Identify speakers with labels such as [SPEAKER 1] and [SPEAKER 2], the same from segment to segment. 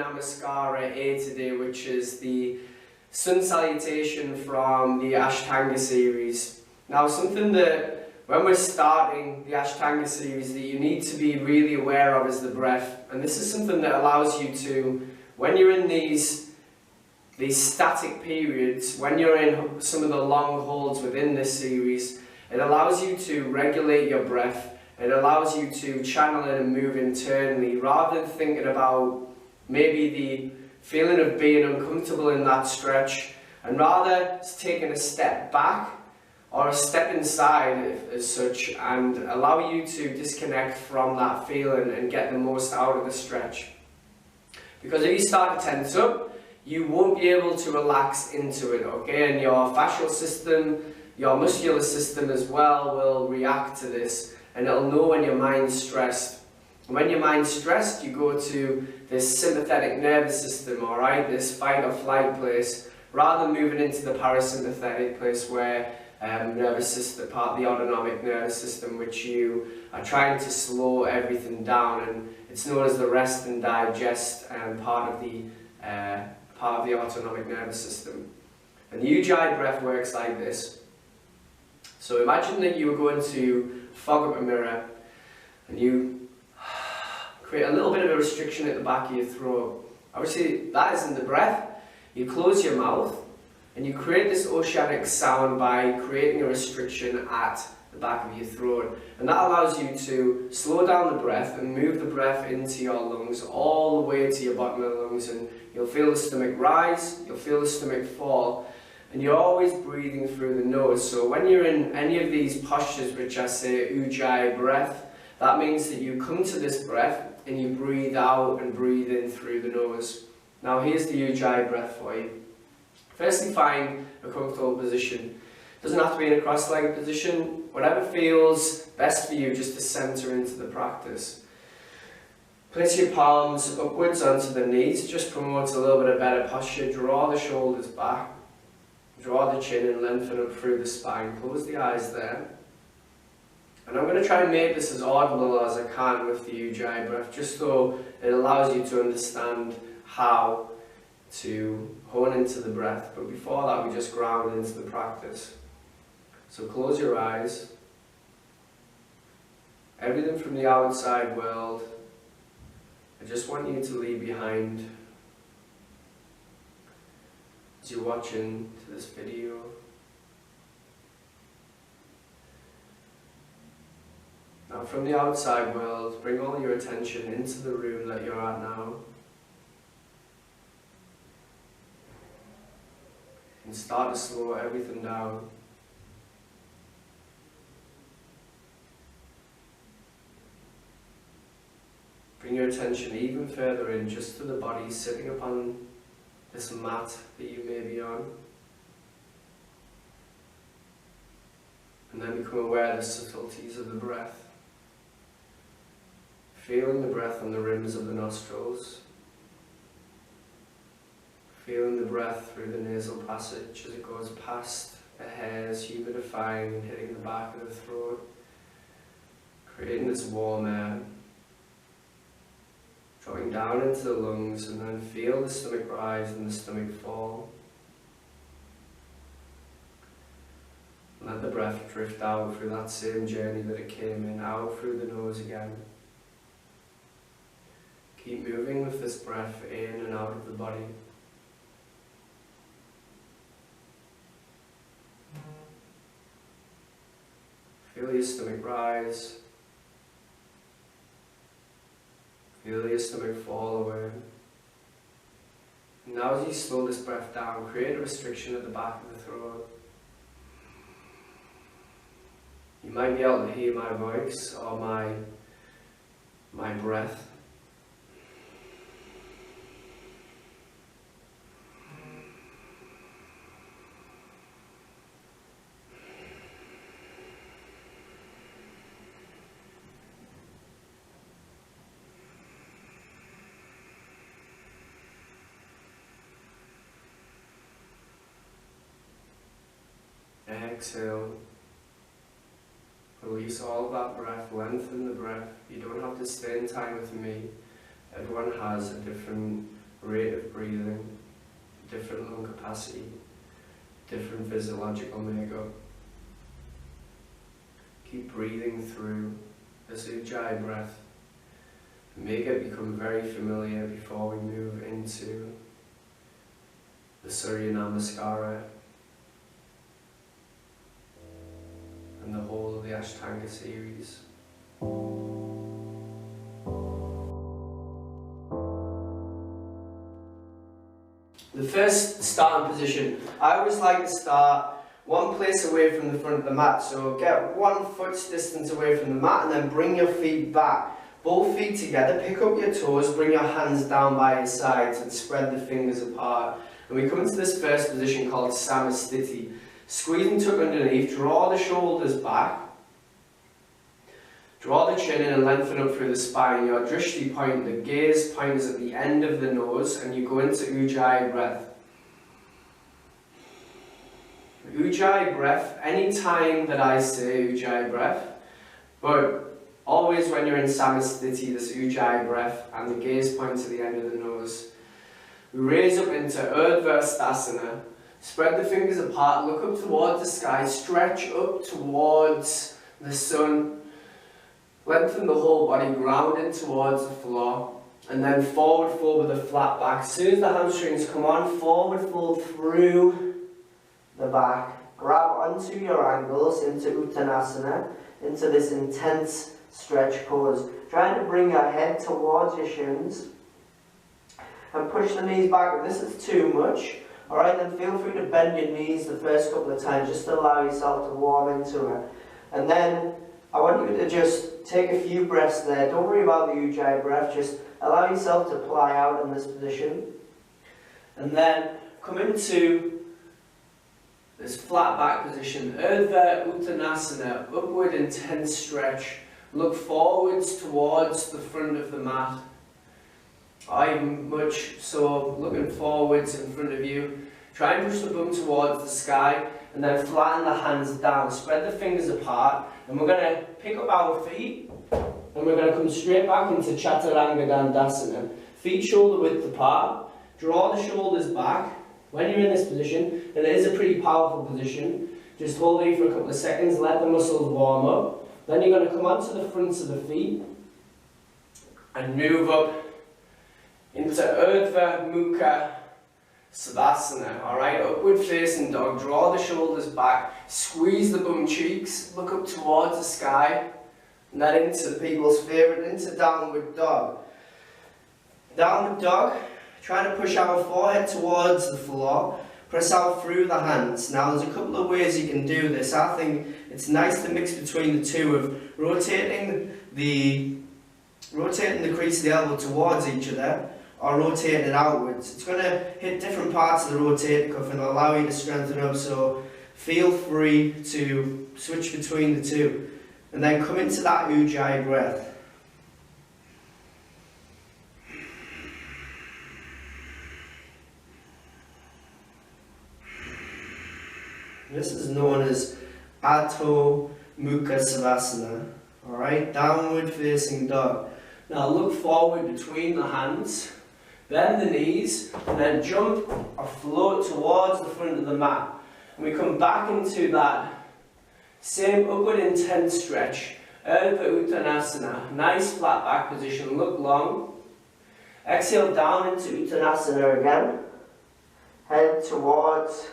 [SPEAKER 1] Namaskara A today, which is the Sun Salutation from the Ashtanga series. Now, something that when we're starting the Ashtanga series that you need to be really aware of is the breath. And this is something that allows you to, when you're in these static periods, when you're in some of the long holds within this series, it allows you to regulate your breath. It allows you to channel it and move internally, rather than thinking about maybe the feeling of being uncomfortable in that stretch, and rather taking a step back or a step inside as such, and allow you to disconnect from that feeling and get the most out of the stretch. Because if you start to tense up, you won't be able to relax into it, okay? And your fascial system, your muscular system as well will react to this. And it'll know when your mind's stressed. And when your mind's stressed, you go to this sympathetic nervous system, alright, this fight or flight place, rather than moving into the parasympathetic place where nervous system, part of the autonomic nervous system, which you are trying to slow everything down, and it's known as the rest and digest part of the autonomic nervous system. And the Ujjayi breath works like this. So imagine that you were going to fog up a mirror and you create a little bit of a restriction at the back of your throat. Obviously that isn't the breath. You close your mouth and you create this oceanic sound by creating a restriction at the back of your throat, and that allows you to slow down the breath and move the breath into your lungs all the way to your bottom of the lungs, and you'll feel the stomach rise, you'll feel the stomach fall. And you're always breathing through the nose. So when you're in any of these postures, which I say Ujjayi breath, that means that you come to this breath and you breathe out and breathe in through the nose. Now here's the Ujjayi breath for you. Firstly, find a comfortable position. It doesn't have to be in a cross-legged position. Whatever feels best for you, just to center into the practice. Place your palms upwards onto the knees. Just promotes a little bit of better posture. Draw the shoulders back. Draw the chin and lengthen up through the spine. Close the eyes there. And I'm going to try and make this as audible as I can with the Ujjayi breath, just so it allows you to understand how to hone into the breath. But before that, we just ground into the practice. So close your eyes. Everything from the outside world, I just want you to leave behind as you're watching to this video. Now from the outside world, bring all your attention into the room that you're at now. And start to slow everything down. Bring your attention even further in, just to the body sitting upon this mat that you may be on. And then become aware of the subtleties of the breath. Feeling the breath on the rims of the nostrils. Feeling the breath through the nasal passage as it goes past the hairs, humidifying and hitting the back of the throat. Creating this warm air. Drawing down into the lungs, and then feel the stomach rise and the stomach fall. Let the breath drift out through that same journey that it came in, out through the nose again. Keep moving with this breath in and out of the body. Feel your stomach rise. Feel your stomach fall away. Now as you slow this breath down, create a restriction at the back of the throat. You might be able to hear my voice or my breath. Exhale. Release all of that breath, lengthen the breath. You don't have to stay in time with me. Everyone has a different rate of breathing, different lung capacity, different physiological makeup. Keep breathing through this Ujjayi breath. Make it become very familiar before we move into the Surya Namaskara and the whole of the Ashtanga series. The first starting position, I always like to start one place away from the front of the mat. So get 1 foot's distance away from the mat and then bring your feet back. Both feet together, pick up your toes, bring your hands down by your sides and spread the fingers apart. And we come into this first position called Samastiti. Squeeze and tuck underneath, draw the shoulders back. Draw the chin in and lengthen up through the spine. Your drishti point, the gaze point, is at the end of the nose, and you go into Ujjayi breath. Ujjayi breath, any time that I say Ujjayi breath, but always when you're in Samastiti, this Ujjayi breath, and the gaze point to the end of the nose. We raise up into Urdhva Sthasana, spread the fingers apart, look up towards the sky, stretch up towards the sun. Lengthen the whole body, ground in towards the floor, and then forward fold with a flat back. As soon as the hamstrings come on, forward fold through the back. Grab onto your ankles into Uttanasana, into this intense stretch pose. Trying to bring your head towards your shins and push the knees back. If this is too much, alright, then feel free to bend your knees the first couple of times, just to allow yourself to warm into it. And then I want you to just take a few breaths there. Don't worry about the Ujjayi breath, just allow yourself to ply out in this position. And then come into this flat back position, Urdhva Uttanasana, upward intense stretch. Look forwards towards the front of the mat. I'm much so looking forwards in front of you. Try and push the bum towards the sky and then flatten the hands down. Spread the fingers apart. And we're going to pick up our feet and we're going to come straight back into Chaturanga Dandasana. Feet shoulder width apart. Draw the shoulders back. When you're in this position, and it is a pretty powerful position, just hold it for a couple of seconds, let the muscles warm up. Then you're going to come onto the fronts of the feet and move up into Urdhva Mukha Savasana, alright, upward facing dog. Draw the shoulders back, squeeze the bum cheeks, look up towards the sky, and then into people's favourite, into downward dog. Downward dog, trying to push our forehead towards the floor, press out through the hands. Now there's a couple of ways you can do this. I think it's nice to mix between the two of rotating the crease of the elbow towards each other, or rotate it outwards. It's going to hit different parts of the rotator cuff and allow you to strengthen up, so feel free to switch between the two. And then come into that Ujjayi breath. This is known as Adho Mukha Savasana, alright, downward facing dog. Now look forward between the hands. Bend the knees, and then jump or float towards the front of the mat. And we come back into that same upward intense stretch. Urdhva Uttanasana, nice flat back position, look long. Exhale down into Uttanasana again. Head towards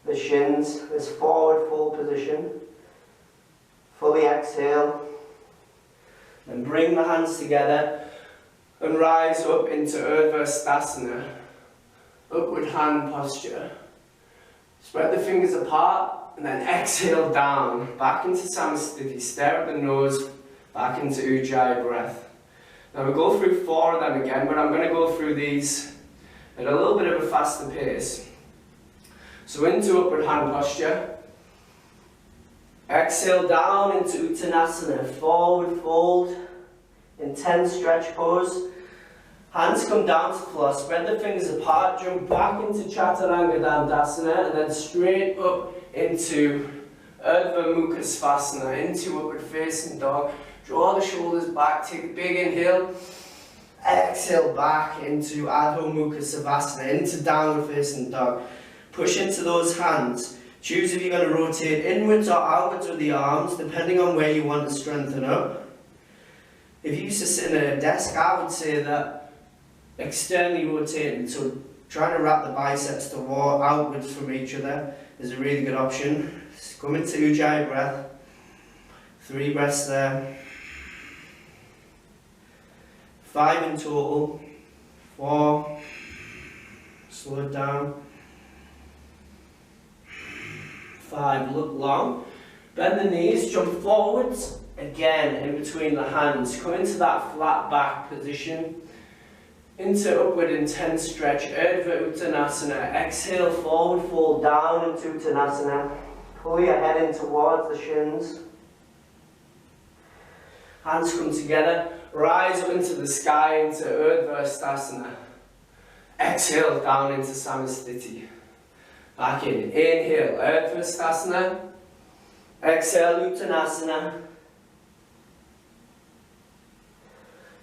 [SPEAKER 1] the shins, this forward fold position. Fully exhale. Then bring the hands together and rise up into Urdhva Sthasana, upward hand posture. Spread the fingers apart and then exhale down, back into Samastiti, stare at the nose, back into Ujjayi breath. Now we'll go through 4 of them again, but I'm going to go through these at a little bit of a faster pace. So into upward hand posture, exhale down into Uttanasana, forward fold, intense stretch pose. Hands come down to the floor, spread the fingers apart, jump back into Chaturanga Dandasana, and then straight up into Urdhva Mukha Savasana, into upward facing dog. Draw the shoulders back, take a big inhale, Exhale back into Adho Mukha Savasana, into downward facing dog. Push into those hands. Choose if you're going to rotate inwards or outwards with the arms, depending on where you want to strengthen up. If you used to sit in a desk, I would say that externally rotating, so trying to wrap the biceps toward outwards from each other is a really good option. Just come into Ujjayi breath. 3 breaths there. 5 in total. 4. Slow it down. 5. Look long. Bend the knees. Jump forwards. Again, in between the hands. Come into that flat back position. Into upward intense stretch. Urdhva Uttanasana. Exhale, forward fold down into Uttanasana. Pull your head in towards the shins. Hands come together. Rise up into the sky into Urdhva Stasana. Exhale down into Samasthiti. Back in. Inhale, Urdhva Stasana. Exhale, Uttanasana.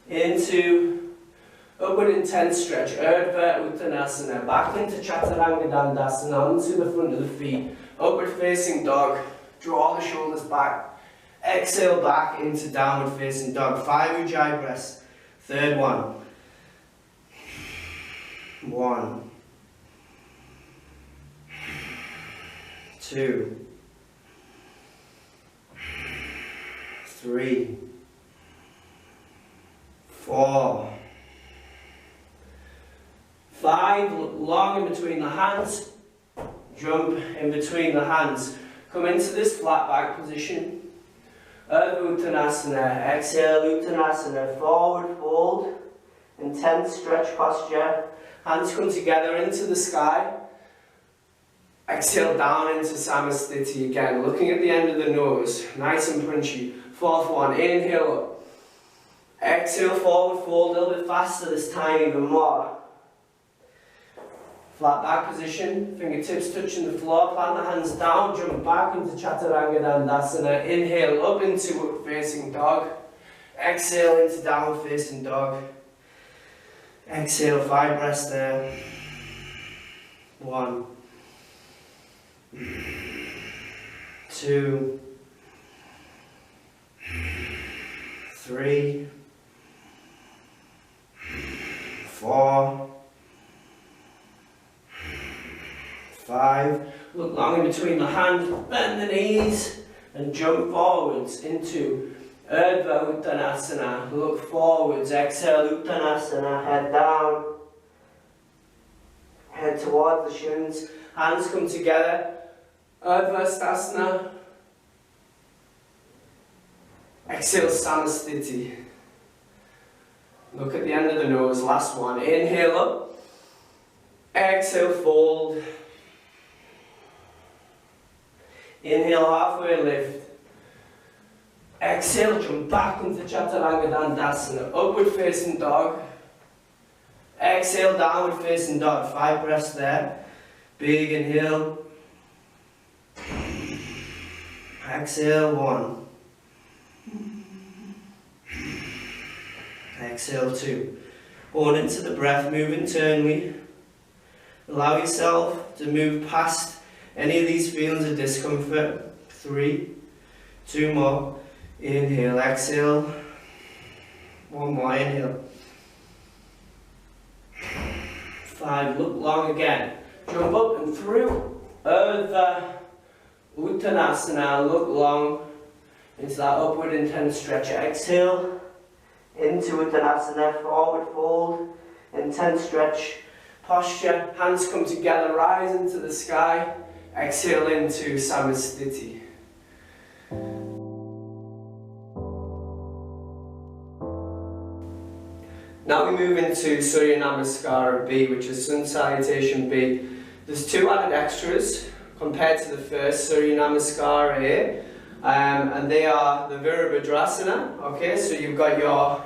[SPEAKER 1] Into upward intense stretch. Urdhva Uttanasana. Back into Chaturanga Dandasana. Onto the front of the feet. Upward facing dog. Draw the shoulders back. Exhale back into downward facing dog. 5 Ujjayi breaths. Third one. 1. 2. 3. 4. 5. Look long in between the hands. Jump in between the hands. Come into this flat back position. Urdhva Uttanasana, exhale Uttanasana, forward fold, intense stretch posture, hands come together into the sky, exhale down into Samasthiti again, looking at the end of the nose, nice and punchy. 4th one, inhale up, exhale forward fold, a little bit faster this time, even more. Flat back position, fingertips touching the floor, plant the hands down, jump back into Chaturanga Dandasana, inhale up into upward facing dog, exhale into downward facing dog, exhale 5 breaths there, 1, 2, 3, 4, 5. Look long in between the hands, bend the knees and jump forwards into Urdhva Uttanasana. Look forwards, exhale Uttanasana, head down, head towards the shins, hands come together, Urdhva Stasana, exhale Samasthiti. Look at the end of the nose, last one, inhale up, exhale fold, inhale, halfway lift. Exhale, jump back into Chaturanga Dandasana. Upward facing dog. Exhale, downward facing dog. 5 breaths there. Big inhale. Exhale, 1. Exhale, 2. On into the breath, move internally. Allow yourself to move past any of these feelings of discomfort. 3, 2 more. Inhale, exhale. 1 more, inhale. 5, look long again. Jump up and through. Urdhva Uttanasana, look long into that upward intense stretch. Exhale into Uttanasana, forward fold, intense stretch. Posture, hands come together, rise into the sky. Exhale into Samasthiti. Now we move into Surya Namaskar B, which is Sun Salutation B. There's 2 added extras compared to the first, Surya Namaskar A, and they are the Virabhadrasana. Okay, so you've got your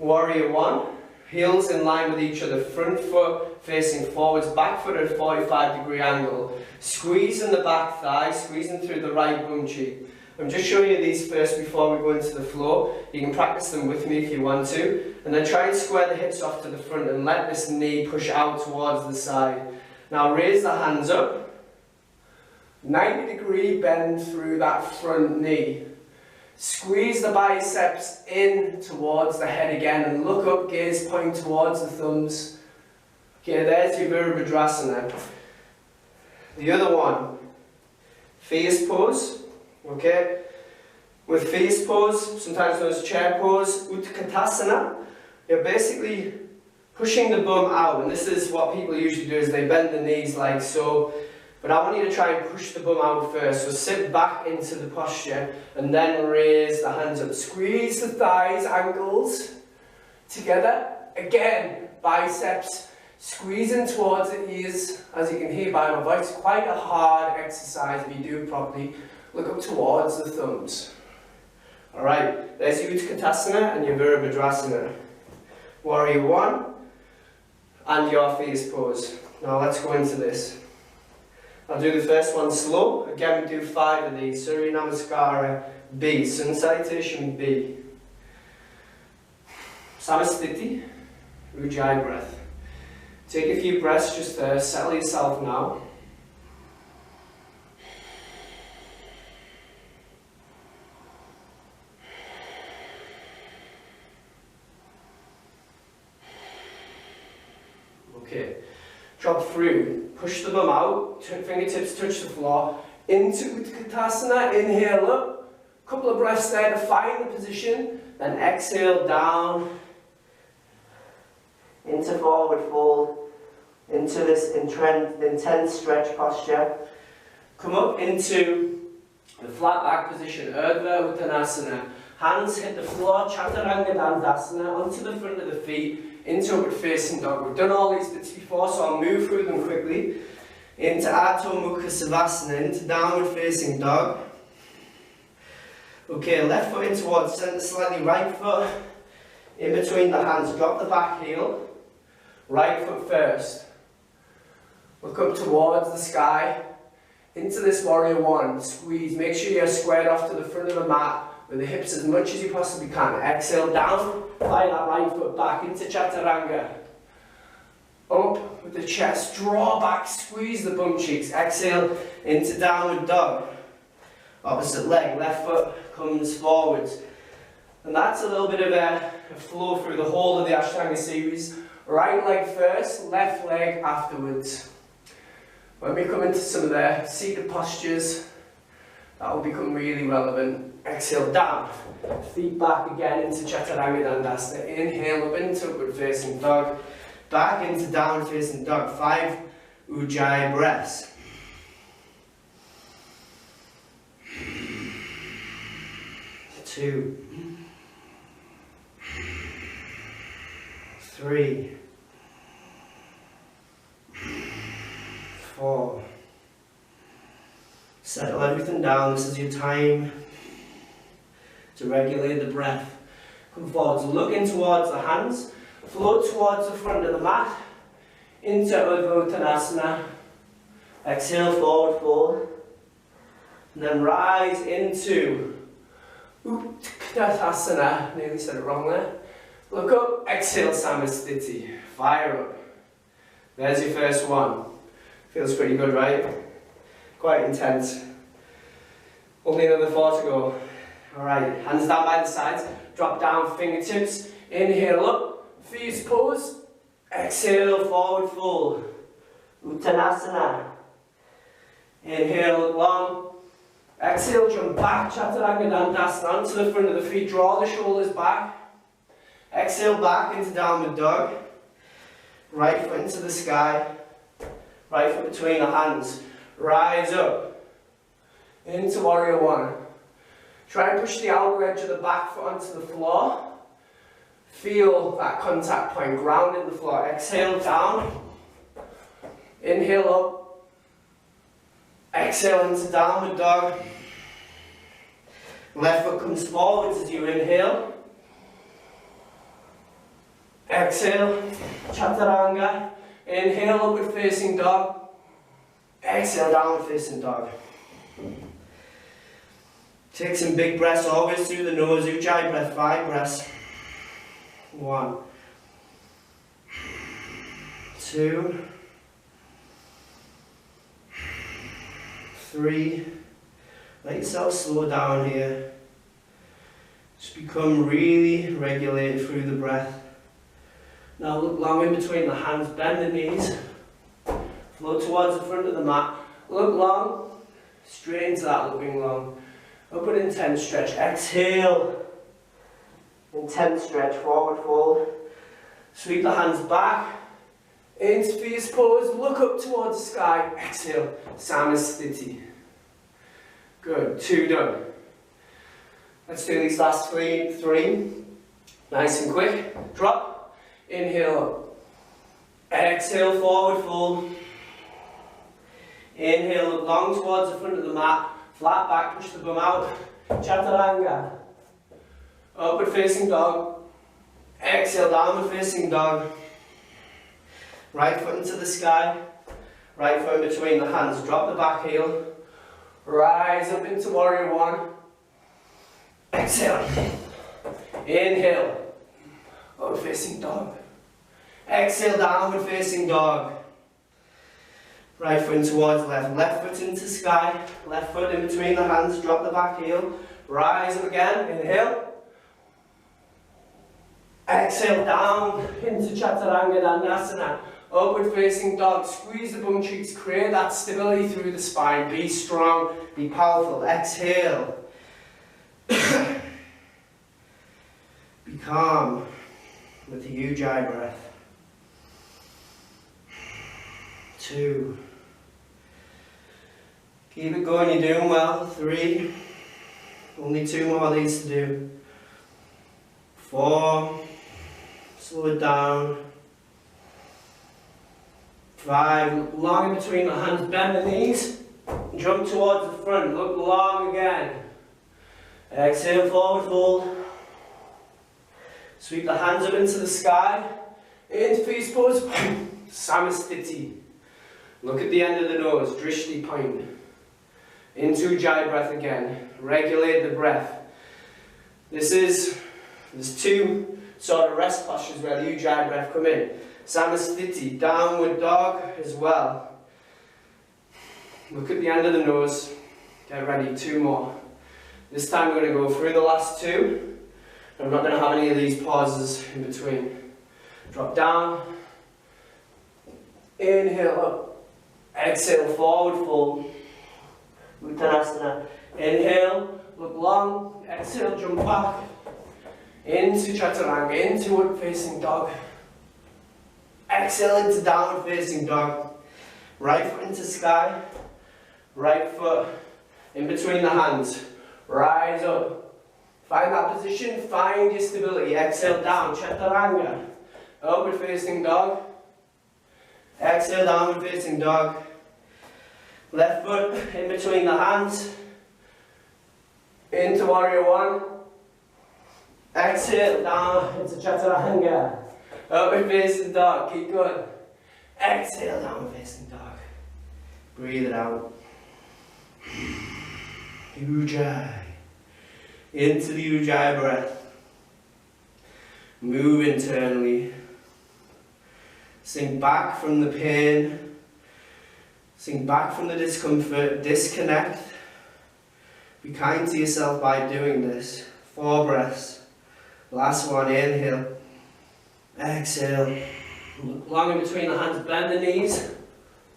[SPEAKER 1] Warrior 1, heels in line with each other, front foot facing forwards, back foot at a 45-degree angle. Squeeze in the back thigh, squeezing through the right bum cheek. I'm just showing you these first before we go into the floor. You can practice them with me if you want to. And then try and square the hips off to the front and let this knee push out towards the side. Now raise the hands up. 90-degree bend through that front knee. Squeeze the biceps in towards the head again and look up, gaze point towards the thumbs. Okay, there's your Virabhadrasana. The other one, face pose. Okay, with face pose, sometimes known as chair pose, Utkatasana, you're basically pushing the bum out, and this is what people usually do, is they bend the knees like so. But I want you to try and push the bum out first. So sit back into the posture and then raise the hands up. Squeeze the thighs, ankles together. Again, biceps squeezing towards the ears. As you can hear by my voice, quite a hard exercise if you do it properly. Look up towards the thumbs. Alright, there's your Utkatasana and your Virabhadrasana. Warrior 1 and your face pose. Now let's go into this. I'll do the first one slow. Again, we do 5 of these. Surya Namaskara B, Sun Salutation B. Samastiti, Ujjayi breath. Take a few breaths just there. Settle yourself now. Okay. Drop through. Push the bum out, fingertips touch the floor, into Utkatasana, inhale up, couple of breaths there to find the position, then exhale down, into forward fold, into this intense stretch posture. Come up into the flat back position, Urdhva Uttanasana. Hands hit the floor, Chaturanga Dandasana, onto the front of the feet, into upward facing dog. We've done all these bits before, so I'll move through them quickly. Into Adho Mukha Savasana, into downward facing dog. Okay, left foot in towards centre, slightly right foot in between the hands. Drop the back heel, right foot first. Look up towards the sky, into this Warrior 1. Squeeze, make sure you're squared off to the front of the mat with the hips as much as you possibly can. Exhale down, lie that right foot back into Chaturanga. Up with the chest, draw back, squeeze the bum cheeks. Exhale into downward dog. Opposite leg, left foot comes forwards. And that's a little bit of a flow through the whole of the Ashtanga series. Right leg first, left leg afterwards. When we come into some of the seated postures, that will become really relevant. Exhale down, feet back again into Chaturanga Dandasana. Inhale up into upward facing dog, back into downward facing dog. 5 Ujjayi breaths. 2, 3, 4. Settle everything down. This is your time to regulate the breath. Come forwards, look in towards the hands, float towards the front of the mat, into Urdhva Uttanasana. Exhale, forward fold, and then rise into Utkatasana. Nearly said it wrong there. Look up, exhale, Samastiti. Fire up. There's your first one. Feels pretty good, right? Quite intense. Only another 4 to go. Alright, hands down by the sides, drop down fingertips, inhale up, face pose, exhale, forward fold, Uttanasana. Inhale, look long, exhale, jump back, Chaturanga Dandasana, onto the front of the feet, draw the shoulders back, exhale back into downward dog, right foot into the sky, right foot between the hands, rise up, into Warrior 1. Try and push the outer edge of the back foot onto the floor. Feel that contact point, ground in the floor. Exhale down. Inhale up. Exhale into downward dog. Left foot comes forwards as you inhale. Exhale, Chaturanga. Inhale, upward facing dog. Exhale, downward facing dog. Take some big breaths, always through the nose. Ujjayi breath, 5 breaths. 1, 2, 3. Let yourself slow down here. Just become really regulated through the breath. Now look long in between the hands, bend the knees. Float towards the front of the mat. Look long, straight into that looking long. Up an intense stretch. Exhale. Intense stretch, forward fold. Sweep the hands back. Into fierce pose, look up towards the sky. Exhale, Samasthiti. Good, 2 done. Let's do these last three. Nice and quick. Drop, inhale up. Exhale, forward fold. Inhale, look long towards the front of the mat. Flat back, push the bum out. Chaturanga. Upward facing dog. Exhale, downward facing dog. Right foot into the sky. Right foot in between the hands. Drop the back heel. Rise up into warrior 1. Exhale. Inhale. Upward facing dog. Exhale, downward facing dog. Right foot in towards left. Left foot into sky. Left foot in between the hands. Drop the back heel. Rise up again. Inhale. Exhale, down into Chaturanga Dandasana. Upward facing dog. Squeeze the bum cheeks. Create that stability through the spine. Be strong. Be powerful. Exhale. Be calm with the Ujjayi breath. 2. Keep it going, you're doing well. 3. Only 2 more of these to do. 4. Slow it down. 5. Long in between the hands, bend the knees. Jump towards the front, look long again. Exhale, forward fold. Sweep the hands up into the sky. Into feast pose. Samasthiti. Look at the end of the nose, drishti point. Into Ujjayi breath again. Regulate the breath. There's 2 sort of rest postures where the Ujjayi breath come in. Samasthiti, downward dog as well. Look at the end of the nose. Get ready, 2 more. This time we're going to go through the last 2. I'm not going to have any of these pauses in between. Drop down. Inhale up. Exhale, forward fold. Uttanasana. Inhale, look long. Exhale, jump back. Into Chaturanga, into upward facing dog. Exhale into downward facing dog. Right foot into sky. Right foot in between the hands. Rise up. Find that position, find your stability. Exhale down, Chaturanga. Upward facing dog. Exhale, downward facing dog. Left foot in between the hands. Into warrior 1. Exhale, down into Chaturanga. Upward facing dog, keep going. Exhale, downward facing dog. Breathe it out. Ujjayi. Into the Ujjayi breath. Move internally. Sink back from the pain. Sink back from the discomfort. Disconnect. Be kind to yourself by doing this. 4 breaths. Last one, inhale. Exhale. Look long in between the hands, bend the knees.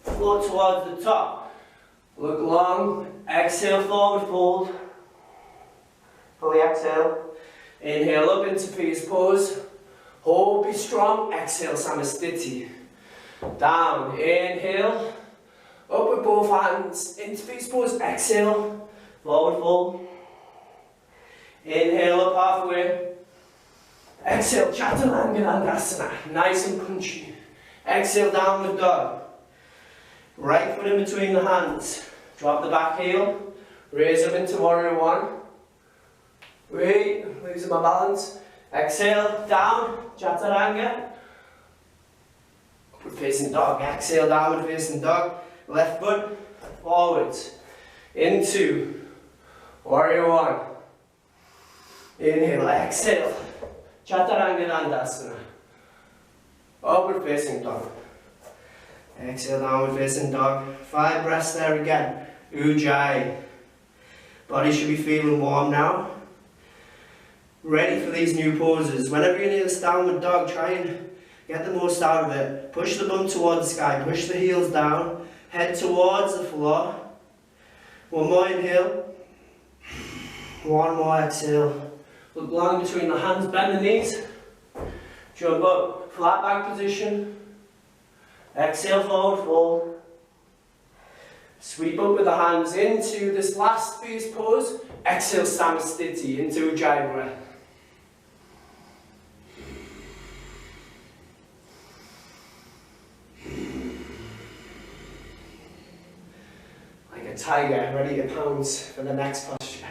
[SPEAKER 1] Float towards the top. Look long. Exhale, forward fold. Fully exhale. Inhale up into fierce pose. Hold, be strong. Exhale, Samasthiti. Down. Inhale. Up with both hands. Into fierce pose. Exhale. Forward fold. Inhale up halfway. Exhale, Chaturanga Dandasana. Nice and punchy. Exhale, downward dog. Right foot in between the hands. Drop the back heel. Raise up into warrior 1. Wait, losing my balance. Exhale, down, Chaturanga. Upward facing dog. Exhale, downward facing dog. Left foot, forwards. Into Warrior one. Inhale, exhale. Chaturanga Dandasana. Upward facing dog. Exhale, downward facing dog. 5 breaths there again. Ujjayi. Body should be feeling warm now. Ready for these new poses. Whenever you're near this downward dog, try and get the most out of it. Push the bum towards the sky. Push the heels down. Head towards the floor. One more inhale. One more exhale. Look long between the hands. Bend the knees. Jump up. Flat back position. Exhale, forward fold. Sweep up with the hands into this last face pose. Exhale, Samastiti into Ujjayi breath. Like a tiger, ready to pounce for the next posture.